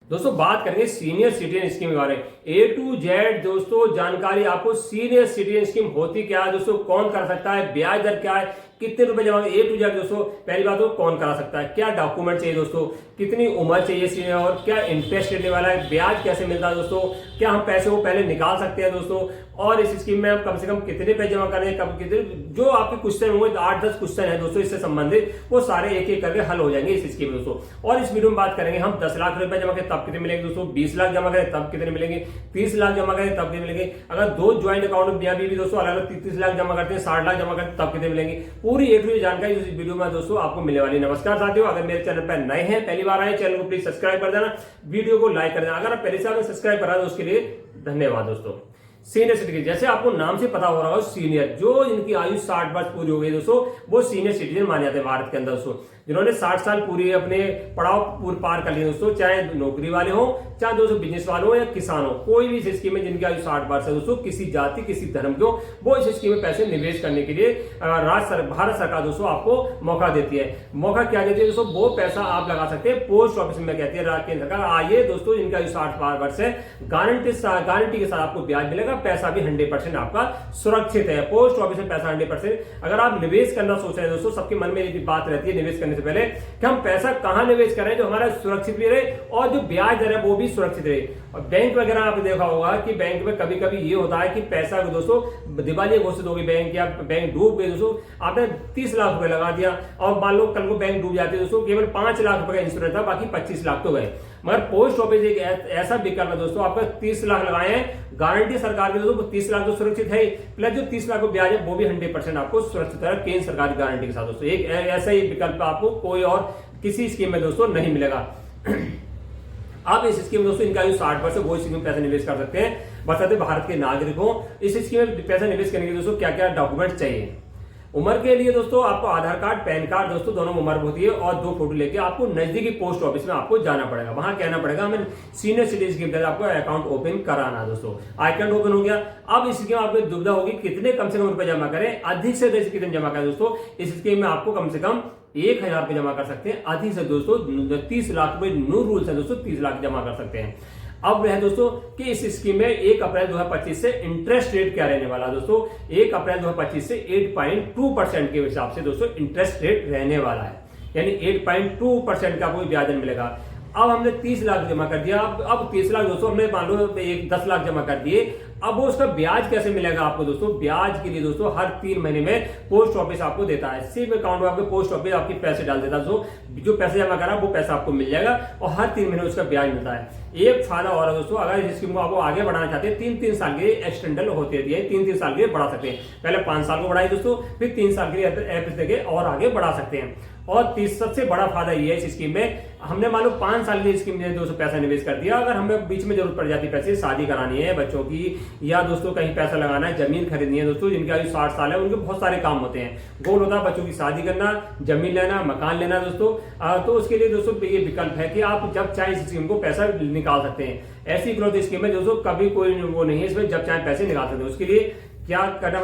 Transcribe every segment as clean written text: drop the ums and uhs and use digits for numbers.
दोस्तों बात करेंगे सीनियर सिटीजन स्कीम के बारे में। ए टू जेड दोस्तों जानकारी आपको सीनियर सिटीजन स्कीम होती क्या है दोस्तों, कौन कर सकता है, ब्याज दर क्या है, कितने रुपए जमा, ए टू जेड दोस्तों। पहली बात तो कौन करा सकता है, क्या डॉक्यूमेंट चाहिए दोस्तों, कितनी उम्र चाहिए सीनियर, और क्या इंटरेस्ट लेने वाला है, ब्याज कैसे मिलता है दोस्तों, क्या हम पैसे को पहले निकाल सकते हैं दोस्तों, और इस स्कीम में हम कम से कम कितने पैसे जमा करें, कब कितने, जो आपके क्वेश्चन होंगे 8-10 क्वेश्चन है दोस्तों इससे संबंधित, वो सारे एक एक करके हल हो जाएंगे इस स्कीम में दोस्तों। और इस वीडियो में बात करेंगे हम 10 लाख रुपए जमा करें तब कितने मिलेंगे दोस्तों, 20 लाख जमा करें तब कितने मिलेंगे, 30 लाख जमा करें तब कितने मिलेंगे, अगर दो ज्वाइंट अकाउंट में भी दोस्तों अलग अलग 30 लाख जमा करते हैं, 60 लाख जमा करते हैं तब कितने मिलेंगे, पूरी ए टू जेड जानकारी इस वीडियो में दोस्तों आपको मिलने वाली। नमस्कार साथियों, अगर मेरे चैनल पर नए हैं, पहली बार आए, चैनल को प्लीज सब्सक्राइब कर देना, वीडियो को लाइक कर देना। अगर आप पहले से आपने सब्सक्राइब करा तो उसके लिए धन्यवाद दोस्तों। सीनियर सिटीजन, जैसे आपको नाम से पता हो रहा हो, सीनियर जो इनकी आयु 60 वर्ष पूरी हो गई दोस्तों, वो सीनियर सिटीजन माने जाते हैं भारत के अंदर दोस्तों। जिन्होंने 60 साल पूरी अपने पड़ाव पूरे पार कर लिए दोस्तों, चाहे नौकरी वाले हो, चाहे दोस्तों बिजनेस वाले हो या किसान हो, कोई भी इस स्कीम में जिनकी आयु 60 वर्ष है दोस्तों, किसी जाति किसी धर्म के हो, वो इस स्कीम में पैसे निवेश करने के लिए भारत सरकार दोस्तों आपको मौका देती है। मौका क्या देती है दोस्तों, वो पैसा आप लगा सकते हैं पोस्ट ऑफिस में, कहती है केंद्र सरकार। आइए दोस्तों, इनका आयु 60 वर्ष है, गारंटी के साथ आपको ब्याज मिलेगा, पैसा भी 100% आपका सुरक्षित है। पोस्ट ऑफिस में पैसा 100%। अगर आप निवेश करना सोच रहे हैं दोस्तों, सबके मन में ये बात रहती है निवेश करने से पहले कि हम पैसा कहां निवेश करें जो हमारा सुरक्षित भी रहे और जो ब्याज दर है वो भी सुरक्षित रहे। और बैंक वगैरह आपने देखा होगा कि बैंक में कभी कभी ये होता है कि पैसा दोस्तों दिवालिया घोषित हो गई बैंक, या बैंक डूब गई दोस्तों, आपने 30 लाख रुपए लगा दिया और मान लो कल को बैंक डूब जाती है दोस्तों, केवल 5 लाख रुपए का इंश्योरेंस था, बाकी 25 लाख तो गए। मगर पोस्ट ऑफिस एक ऐसा विकल्प है दोस्तों, आपका 30 लाख लगाए हैं, गारंटी सरकार की दोस्तों 30 लाख तो सुरक्षित है, प्लस जो 30 लाख को ब्याज है वो भी 100% आपको सुरक्षित है केंद्र सरकार की गारंटी के साथ दोस्तों। एक ऐसा ही विकल्प आपको कोई और किसी स्कीम में दोस्तों नहीं मिलेगा। आप इस स्कीम में दोस्तों, इनका आयु 60 वर्ष है, वो स्कीम में पैसा निवेश कर सकते हैं, बशर्ते भारत के नागरिक हो। इस स्कीम में पैसा निवेश करने के दोस्तों क्या क्या डॉक्यूमेंट चाहिए। उम्र के लिए दोस्तों आपको आधार कार्ड, पैन कार्ड दोस्तों दोनों उम्र होती है, और 2 फोटो लेके आपको नजदीकी पोस्ट ऑफिस में आपको जाना पड़ेगा, वहां कहना पड़ेगा हमें सीनियर सिटीजन स्कीम के तहत आपको अकाउंट ओपन कराना है दोस्तों। अकाउंट ओपन हो गया, अब इस स्कीम में आपको दुविधा होगी कितने कम से कम रुपए जमा करें, अधिक से अधिक कितने जमा करें दोस्तों। इस स्कीम में आपको कम से कम 1000 रुपए जमा कर सकते हैं, अधिक से दोस्तों 30 लाख रुपए, न्यू रूल्स है दोस्तों, 30 लाख जमा कर सकते हैं। अब है दोस्तों कि इस स्कीम में 1 अप्रैल 2025 से इंटरेस्ट रेट क्या रहने वाला दोस्तों, 1 अप्रैल 2025 से 8.2% के हिसाब से दोस्तों इंटरेस्ट रेट रहने वाला है, यानी 8.2% का कोई ब्याज मिलेगा। अब हमने 30 लाख जमा कर दिया, अब 30 लाख दोस्तों हमने मान लो 10 लाख जमा कर दिए, अब वो उसका ब्याज कैसे मिलेगा आपको दोस्तों। ब्याज के लिए दोस्तों हर 3 महीने में पोस्ट ऑफिस आपको देता है, सिर्फ अकाउंट में आपके पोस्ट ऑफिस आपके पैसे डाल देता है दोस्तों, जो पैसे जमा करा वो पैसा आपको मिल जाएगा और हर 3 महीने उसका ब्याज मिलता है। एक फायदा और है दोस्तों, अगर इस स्कीम को आपको आगे बढ़ाना चाहते हैं, 3-3 साल के लिए एक्सटेंडल होते हैं, 3-3 साल के लिए बढ़ा सकते हैं। पहले 5 साल को बढ़ाई दोस्तों, फिर 3 साल के लिए एफ देके और आगे बढ़ा सकते हैं। और सबसे बड़ा फायदा ये है इस स्कीम में, हमने मान लो 5 साल की स्कीम में दोस्तों पैसा निवेश कर दिया, अगर हमें बीच में जरूरत पड़ जाती है पैसे, शादी करानी है बच्चों की, या दोस्तों कहीं पैसा लगाना है, जमीन खरीदनी है दोस्तों, जिनकी आयु 60 साल है उनके बहुत सारे काम होते हैं, गोल होता है बच्चों की शादी करना, जमीन लेना, मकान लेना दोस्तों, तो उसके लिए दोस्तों ये विकल्प है कि आप जब चाहे इस स्कीम को पैसा निकाल सकते हैं। ऐसी ग्रोथ स्कीम है दोस्तों, कभी कोई वो नहीं है इसमें, जब चाहे पैसे निकाल सकते हैं। उसके लिए क्या करना,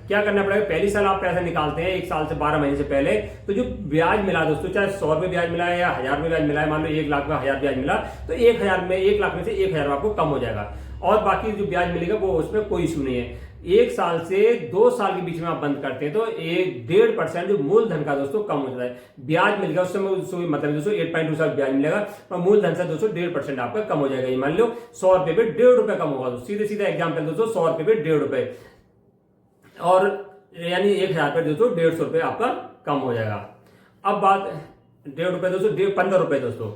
क्या करना पड़ेगा, पहली साल आप पैसा निकालते हैं 1 साल से 12 महीने से पहले, तो जो ब्याज मिला दोस्तों, चाहे 100 रुपए ब्याज मिला है या 1000 रुपए ब्याज मिला है, मान लो 1 लाख का 1000 ब्याज मिला, तो 1 लाख में से 1000 आपको कम हो जाएगा, और बाकी जो ब्याज मिलेगा वो उसमें कोई इशू नहीं है। 1 साल से 2 साल के बीच में आप बंद करते हैं तो 1.5% जो मूलधन का दोस्तों कम हो जाता है, ब्याज मिल गया उस समय, मतलब दोस्तों 8.2 ब्याज मिलेगा और मूलधन से दोस्तों 1.5% आपका कम हो जाएगा। ये मान लो 100 रुपए पे 1.5 रुपए कम होगा, तो सीधे सीधा एग्जाम्पल दोस्तों 100 रुपए पे 1.5 रुपए, और यानी 1000 पे दोस्तों 150 रुपए आपका कम हो जाएगा। अब बात 1.5 रुपए दोस्तों 15 रुपए दोस्तों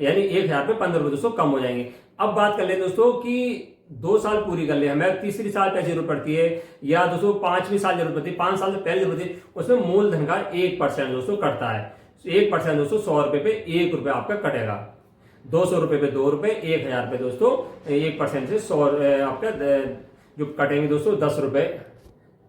यानी 1000 पे 15 रुपए दोस्तों कम हो जाएंगे। अब बात कर ले दोस्तों कि 2 साल पूरी कर ले, हमें तीसरी साल पैसे जरूरत पड़ती है, या दोस्तों 5वीं साल जरूरत पड़ती है, 5 साल से पहले जरूरत है, उसमें मूलधन का 1% दोस्तों कटता है। 1% दोस्तों 100 रुपए पे 1 रुपए आपका कटेगा, 200 रुपए पे 2 रुपए, 1000 पे दोस्तों 1% से 100 आपका जो कटेंगे दोस्तों 10 रुपए,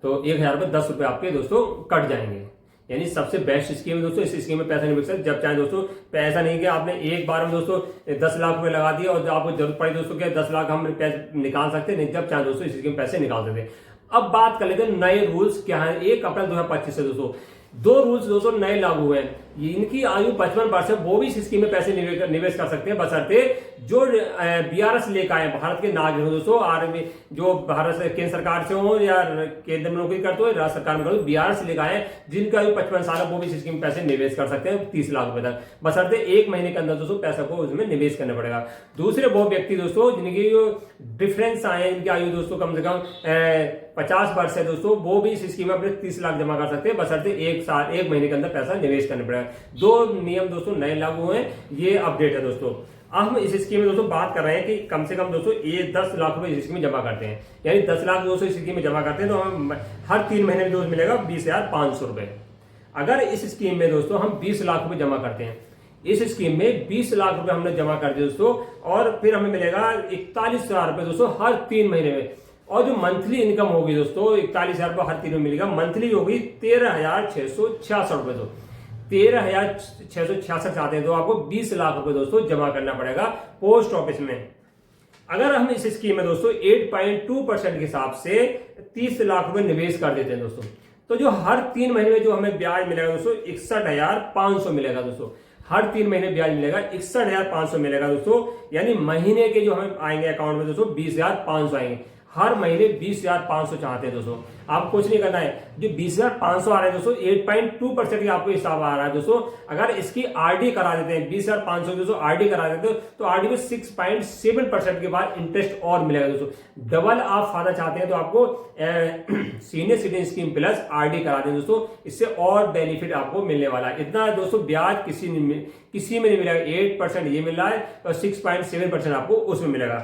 तो 1000 पे 10 रुपए आपके दोस्तों कट जाएंगे। यानी सबसे बेस्ट स्कीम है दोस्तों, इस स्कीम में पैसा निवेश जब चाहे दोस्तों, पैसा नहीं कि आपने एक बार में दोस्तों 10 लाख रुपए लगा दिया और आपको जरूरत पड़ी दोस्तों क्या 10 लाख हम पैसे निकाल सकते नहीं, जब चाहे दोस्तों इस स्कीम में पैसे निकाल सकते। अब बात कर लेते हैं नए रूल्स क्या है 1 अप्रैल 2025 से दोस्तों। 2 रूल्स दोस्तों नए लागू हुए हैं। इनकी आयु 55 वर्ष है वो भी इस स्कीम में पैसे निवेश कर सकते हैं, बशर्ते जो बीआरएस लेकर आए भारत के नागरिक हो दोस्तों, आर्मी जो भारत से केंद्र सरकार से हो या केंद्र में नौकरी करते हो, राज्य सरकार में बीआरएस लेकर आए जिनका आयु 55 साल है वो भी इस स्कीम में पैसे निवेश कर सकते हैं 30 लाख रुपए तक, बशर्ते 1 महीने के अंदर दोस्तों पैसा को उसमें निवेश करना पड़ेगा। दूसरे वो व्यक्ति दोस्तों जिनकी जो डिफरेंस आए, इनकी आयु दोस्तों कम से कम 50 वर्ष है दोस्तों, वो भी इस स्कीम में अपने 30 लाख जमा कर सकते हैं, बशर्ते 1 महीने के अंदर पैसा निवेश करना पड़ेगा। 2 नियम दोस्तों नए लागू हुए, ये अपडेट है दोस्तों। हम इस स्कीम में दोस्तों बात कर रहे हैं कि कम से कम दोस्तों ये 10 लाख रुपए इस स्कीम में जमा करते हैं, यानी 10 लाख दोस्तों इस स्कीम में जमा करते हैं तो हम हर 3 महीने में दोस्त मिलेगा 20,500 रुपए। अगर इस स्कीम में दोस्तों हम 20 लाख रुपए जमा करते हैं, इस स्कीम में 20 लाख रुपए हमने जमा कर दिए दोस्तों, और फिर हमें मिलेगा 41,000 रुपए दोस्तों हर 3 महीने में। और जो मंथली इनकम होगी दोस्तों 41,000 रुपए हर 3 में मिलेगा, मंथली होगी 13,666 रुपए। तो 13,666 चाहते हैं तो आपको 20 लाख रुपए दोस्तों जमा करना पड़ेगा पोस्ट ऑफिस में। अगर हम इस स्कीम में दोस्तों 8.2% के हिसाब से 30 लाख रुपए निवेश कर देते हैं दोस्तों, तो जो हर 3 महीने में जो हमें ब्याज मिलेगा दोस्तों 61,500 मिलेगा दोस्तों, हर 3 महीने ब्याज मिलेगा 61,500 मिलेगा दोस्तों, यानी महीने के जो हमें आएंगे अकाउंट में दोस्तों 20,500 आएंगे। हर महीने 20,500 चाहते हैं दोस्तों, आप कुछ नहीं करना है, जो 20,500 आ रहे हैं दोस्तों 8.2% की आपको हिसाब आ रहा है दोस्तों। अगर इसकी आरडी करा देते हैं 20,500 दोस्तों आरडी करा देते हो तो आरडी में 6.7% के बाद इंटरेस्ट और मिलेगा दोस्तों। डबल आप फायदा चाहते हैं तो आपको senior citizen scheme plus RD करा दें दोस्तों, इससे और बेनिफिट आपको मिलने वाला है। इतना दोस्तों ब्याज किसी में नहीं मिलेगा, 8% ये मिल रहा है और 6.7% आपको उसमें मिलेगा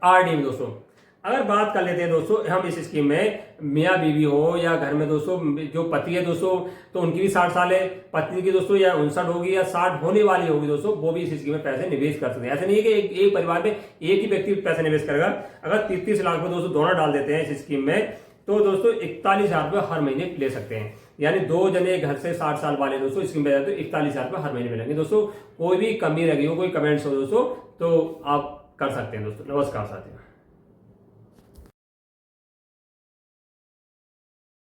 आरडी में दोस्तों। अगर बात कर लेते हैं दोस्तों हम इस स्कीम में, मियाँ बीवी हो या घर में दोस्तों जो पति है दोस्तों तो उनकी भी 60 साल है, पत्नी की दोस्तों या 59 होगी या 60 होने वाली होगी दोस्तों, वो भी इस स्कीम में पैसे निवेश कर सकते हैं। ऐसा नहीं है कि एक परिवार में एक ही व्यक्ति पैसे निवेश करेगा। अगर 30 लाख रुपए दोस्तों दोनों डाल देते हैं इस स्कीम में तो दोस्तों 41,000 रुपए हर महीने ले सकते हैं, यानी 2 जने घर से 60 साल वाले दोस्तों स्कीम में जाते तो 41,000 रुपए हर महीने मिलेंगे दोस्तों। कोई भी कमी लगी हो, कोई कमेंट्स हो दोस्तों तो आप कर सकते हैं दोस्तों। नमस्कार साथियों।